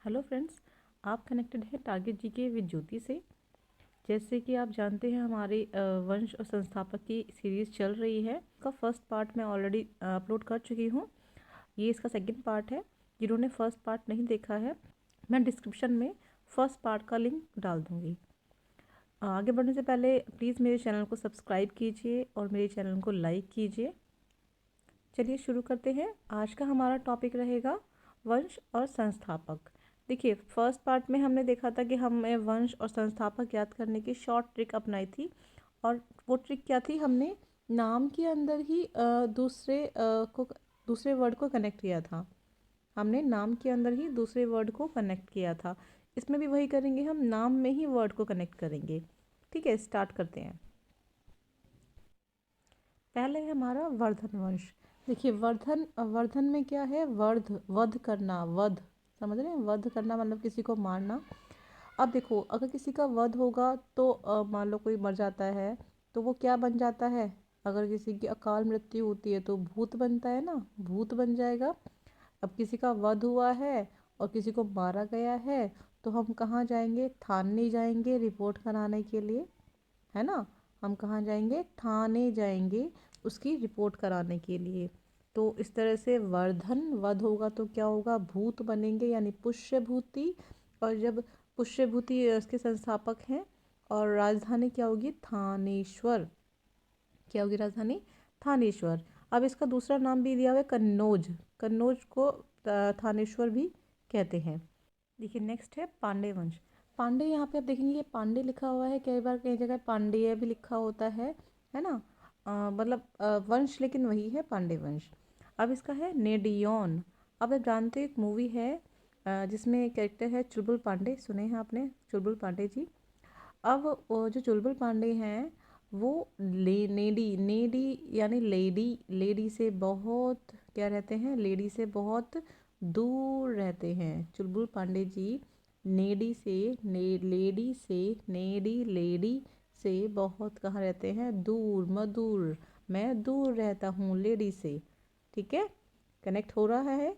Hello friends, आप connected हैं target GK with ज्योति से। जैसे कि आप जानते हैं हमारी वंश और संस्थापक की सीरीज़ चल रही है। इसका फर्स्ट पार्ट मैं ऑलरेडी अपलोड कर चुकी हूँ। ये इसका सेकंड पार्ट है। जिन्होंने फर्स्ट पार्ट नहीं देखा है, मैं डिस्क्रिप्शन में फर्स्ट पार्ट का लिंक डाल दूँगी। आगे बढ़ने से पहले प्लीज़ मेरे चैनल को सब्सक्राइब कीजिए और मेरे चैनल को लाइक कीजिए। चलिए शुरू करते हैं। आज का हमारा टॉपिक रहेगा वंश और संस्थापक। देखिए, फर्स्ट पार्ट में हमने देखा था कि हमें वंश और संस्थापक याद करने की शॉर्ट ट्रिक अपनाई थी। और वो ट्रिक क्या थी? हमने नाम के अंदर ही दूसरे वर्ड को कनेक्ट किया था। हमने नाम के अंदर ही दूसरे वर्ड को कनेक्ट किया था। इसमें भी वही करेंगे, हम नाम में ही वर्ड को कनेक्ट करेंगे। ठीक है, स्टार्ट करते हैं। पहले है हमारा वर्धन वंश। देखिए, वर्धन में क्या है? वध करना, वध। समझ रहे हैं? वध करना मतलब किसी को मारना। अब देखो, अगर किसी का वध होगा तो मान लो कोई मर जाता है तो वो क्या बन जाता है? अगर किसी की अकाल मृत्यु होती है तो भूत बनता है ना, भूत बन जाएगा। अब किसी का वध हुआ है और किसी को मारा गया है तो हम कहाँ जाएंगे? थाने जाएंगे रिपोर्ट कराने के लिए, है ना। हम कहाँ जाएंगे? थाने जाएंगे उसकी रिपोर्ट कराने के लिए। तो इस तरह से वर्धन वध होगा तो क्या होगा? भूत बनेंगे, यानी पुष्यभूति। और जब पुष्यभूति इसके संस्थापक हैं। और राजधानी क्या होगी? थानेश्वर। क्या होगी राजधानी? थानेश्वर। अब इसका दूसरा नाम भी दिया हुआ है कन्नौज। कन्नौज को थानेश्वर भी कहते हैं। देखिए, नेक्स्ट है पांडे वंश। पांडे, यहाँ पे आप देखेंगे ये पांडे लिखा हुआ है, कई बार कई जगह पांडेय भी लिखा होता है ना। मतलब वंश लेकिन वही है, पांडे वंश। अब इसका है नेडियोन। अब आप जानते हैं एक मूवी है जिसमें कैरेक्टर है चुलबुल पांडे। सुने हैं आपने चुलबुल पांडे जी? अब वो जो चुलबुल पांडे हैं वो नेडी नेडी यानी लेडी, लेडी से बहुत क्या रहते हैं? लेडी से बहुत दूर रहते हैं चुलबुल पांडे जी। नेडी से लेडी से नेडी लेडी से बहुत कहाँ रहते हैं? दूर, मधुर। मैं दूर रहता हूँ लेडी से। ठीक है, कनेक्ट हो रहा है।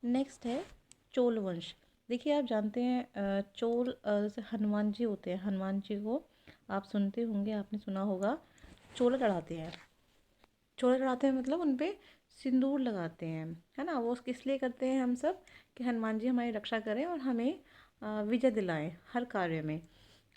नेक्स्ट है चोल वंश। देखिए, आप जानते हैं चोल जैसे हनुमान जी होते हैं, हनुमान जी को आप सुनते होंगे, आपने सुना होगा। चोला चढ़ाते हैं। चोला चढ़ाते हैं मतलब उन पे सिंदूर लगाते हैं, है ना। वो किस लिए करते हैं? हम सब कि हनुमान जी हमारी रक्षा करें और हमें विजय दिलाएं हर कार्य में,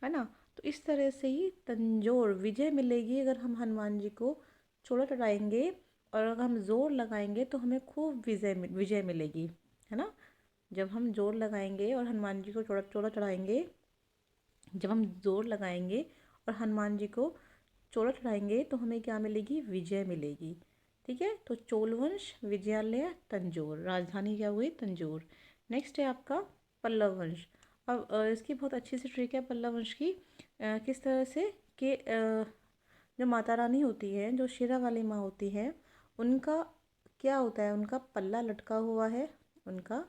है ना। तो इस तरह से ही तंजोर विजय मिलेगी अगर हम हनुमान जी को चोला चढ़ाएंगे। और अगर हम जोर लगाएंगे तो हमें खूब विजय मिलेगी, है ना। जब हम जोर लगाएंगे और हनुमान जी को चोला चोला चढ़ाएंगे, जब हम जोर लगाएंगे और हनुमान जी को चोला चढ़ाएंगे तो हमें क्या मिलेगी? विजय मिलेगी। ठीक है, तो चोलवंश, विजयालय, तंजोर। राजधानी क्या हुई? तंजोर। नेक्स्ट है आपका पल्लव वंश। अब इसकी बहुत अच्छी सी ट्रिक है पल्लव वंश की। किस तरह से कि जो माता रानी होती है, जो शेरा वाली माँ होती है, उनका क्या होता है? उनका पल्ला लटका हुआ है। उनका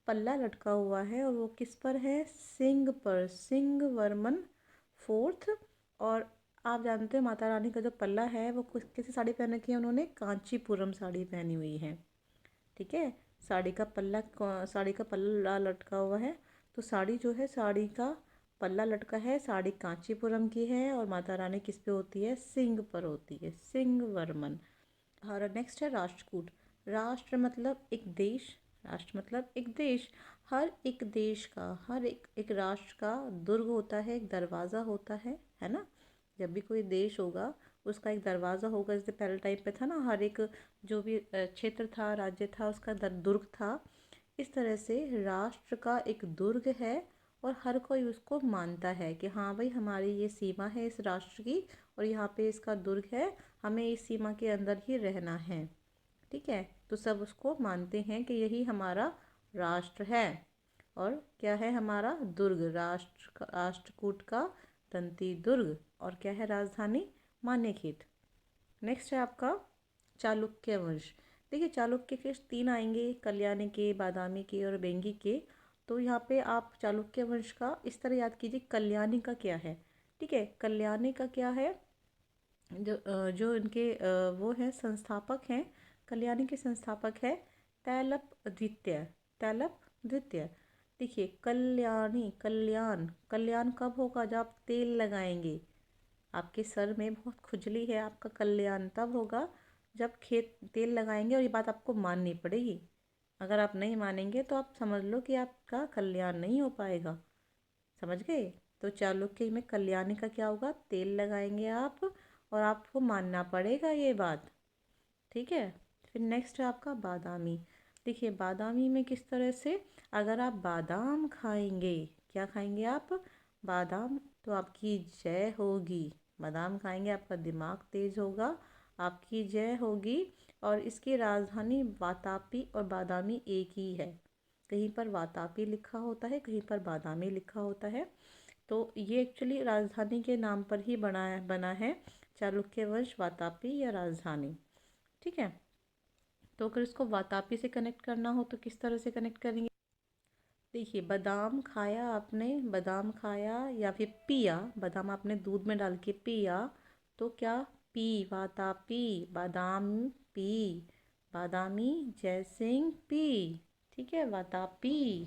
पल्ला लटका हुआ है और वो किस पर है? सिंह पर। सिंह वर्मन फोर्थ। और आप जानते हो माता रानी का जो पल्ला है वो कैसी साड़ी पहन रखी है उन्होंने? कांचीपुरम साड़ी पहनी हुई है। ठीक है, साड़ी का पल्ला लटका हुआ है। तो साड़ी जो है, साड़ी का पल्ला लटका है, साड़ी कांचीपुरम की है और माता रानी किस पे होती है? सिंह पर होती है, सिंह वर्मन। और नेक्स्ट है राष्ट्रकूट। राष्ट्र मतलब एक देश, राष्ट्र मतलब एक देश। हर एक देश का, हर एक राष्ट्र का दुर्ग होता है, एक दरवाज़ा होता है ना। जब भी कोई देश होगा उसका एक दरवाज़ा होगा। जैसे पहले टाइम पे था ना, हर एक जो भी क्षेत्र था, राज्य था, उसका दुर्ग था। इस तरह से राष्ट्र का एक दुर्ग है और हर कोई उसको मानता है कि हाँ भाई, हमारी ये सीमा है इस राष्ट्र की और यहाँ पे इसका दुर्ग है, हमें इस सीमा के अंदर ही रहना है। ठीक है, तो सब उसको मानते हैं कि यही हमारा राष्ट्र है। और क्या है हमारा? दुर्ग। राष्ट्रकूट का दंती दुर्ग। और क्या है? राजधानी मान्यखेत। नेक्स्ट है आपका चालुक्य वंश। देखिए, चालुक्य के तीन आएंगे, कल्याणी के, बादामी के और बेंगी के। तो यहाँ पे आप चालुक्य वंश का इस तरह याद कीजिए, कल्याणी का क्या है? ठीक है, कल्याणी का क्या है? जो इनके वो हैं संस्थापक हैं, कल्याणी के संस्थापक है तैलप द्वितीय। तैलप द्वितीय। देखिए कल्याणी, कल्याण, कल्याण कब होगा? जब आप तेल लगाएंगे। आपके सर में बहुत खुजली है, आपका कल्याण तब होगा जब खेत तेल लगाएंगे, और ये बात आपको माननी पड़ेगी। अगर आप नहीं मानेंगे तो आप समझ लो कि आपका कल्याण नहीं हो पाएगा। समझ गए? तो चालुक्य में कल्याणी का क्या होगा? तेल लगाएंगे आप, और आपको मानना पड़ेगा ये बात। ठीक है। फिर नेक्स्ट है आपका बादामी। देखिए बादामी में किस तरह से, अगर आप बादाम खाएंगे, क्या खाएंगे आप? बादाम, तो आपकी जय होगी। बादाम खाएंगे, आपका दिमाग तेज होगा, आपकी जय होगी। और इसकी राजधानी वातापी और बादामी एक ही है। कहीं पर वातापी लिखा होता है, कहीं पर बादामी लिखा होता है। तो ये एक्चुअली राजधानी के नाम पर ही बना है चालुक्य वंश वातापी या राजधानी। ठीक है। तो अगर इसको वातापी से कनेक्ट करना हो तो किस तरह से कनेक्ट करेंगे? देखिए बादाम खाया आपने, बादाम खाया या फिर पिया, बादाम आपने दूध में डाल के पिया, तो क्या? पी, वातापी, बादाम पी, बादामी जयसिंह पी। ठीक है, वातापी।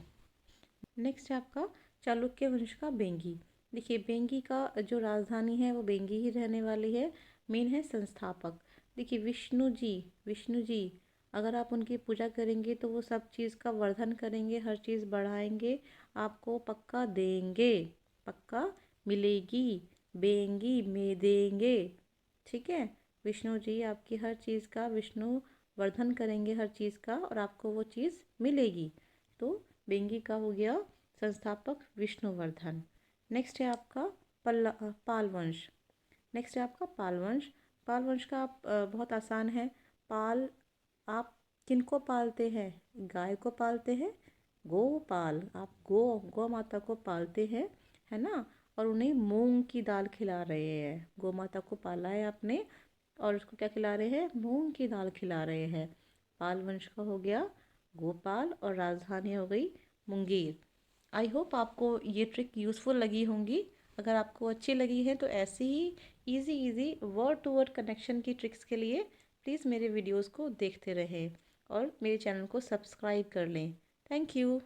नेक्स्ट है आपका चालुक्य वंश का बेंगी। देखिए बेंगी का जो राजधानी है वो बेंगी ही रहने वाली है। मेन है संस्थापक। देखिए विष्णु जी, विष्णु जी, अगर आप उनकी पूजा करेंगे तो वो सब चीज़ का वर्धन करेंगे, हर चीज़ बढ़ाएंगे, आपको पक्का देंगे, पक्का मिलेगी, बेंगी में देंगे। ठीक है। विष्णु जी आपकी हर चीज़ का, विष्णु वर्धन करेंगे हर चीज़ का, और आपको वो चीज़ मिलेगी। तो बेंगी का हो गया संस्थापक विष्णुवर्धन। नेक्स्ट है आपका पाल वंश। नेक्स्ट है आपका पाल वंश। पाल वंश का आप बहुत आसान है। पाल, आप किनको पालते हैं? गाय को पालते हैं, गोपाल। आप गौ माता को पालते हैं, है ना। और उन्हें मूंग की दाल खिला रहे हैं। गौ माता को पाला है आपने, और उसको क्या खिला रहे हैं? मूंग की दाल खिला रहे हैं। पाल वंश का हो गया गोपाल, और राजधानी हो गई मुंगेर। आई होप आपको ये ट्रिक यूज़फुल लगी होंगी। अगर आपको अच्छी लगी है तो ऐसी ही easy easy word to word connection की ट्रिक्स के लिए प्लीज़ मेरे वीडियोस को देखते रहें और मेरे चैनल को सब्सक्राइब कर लें। Thank you.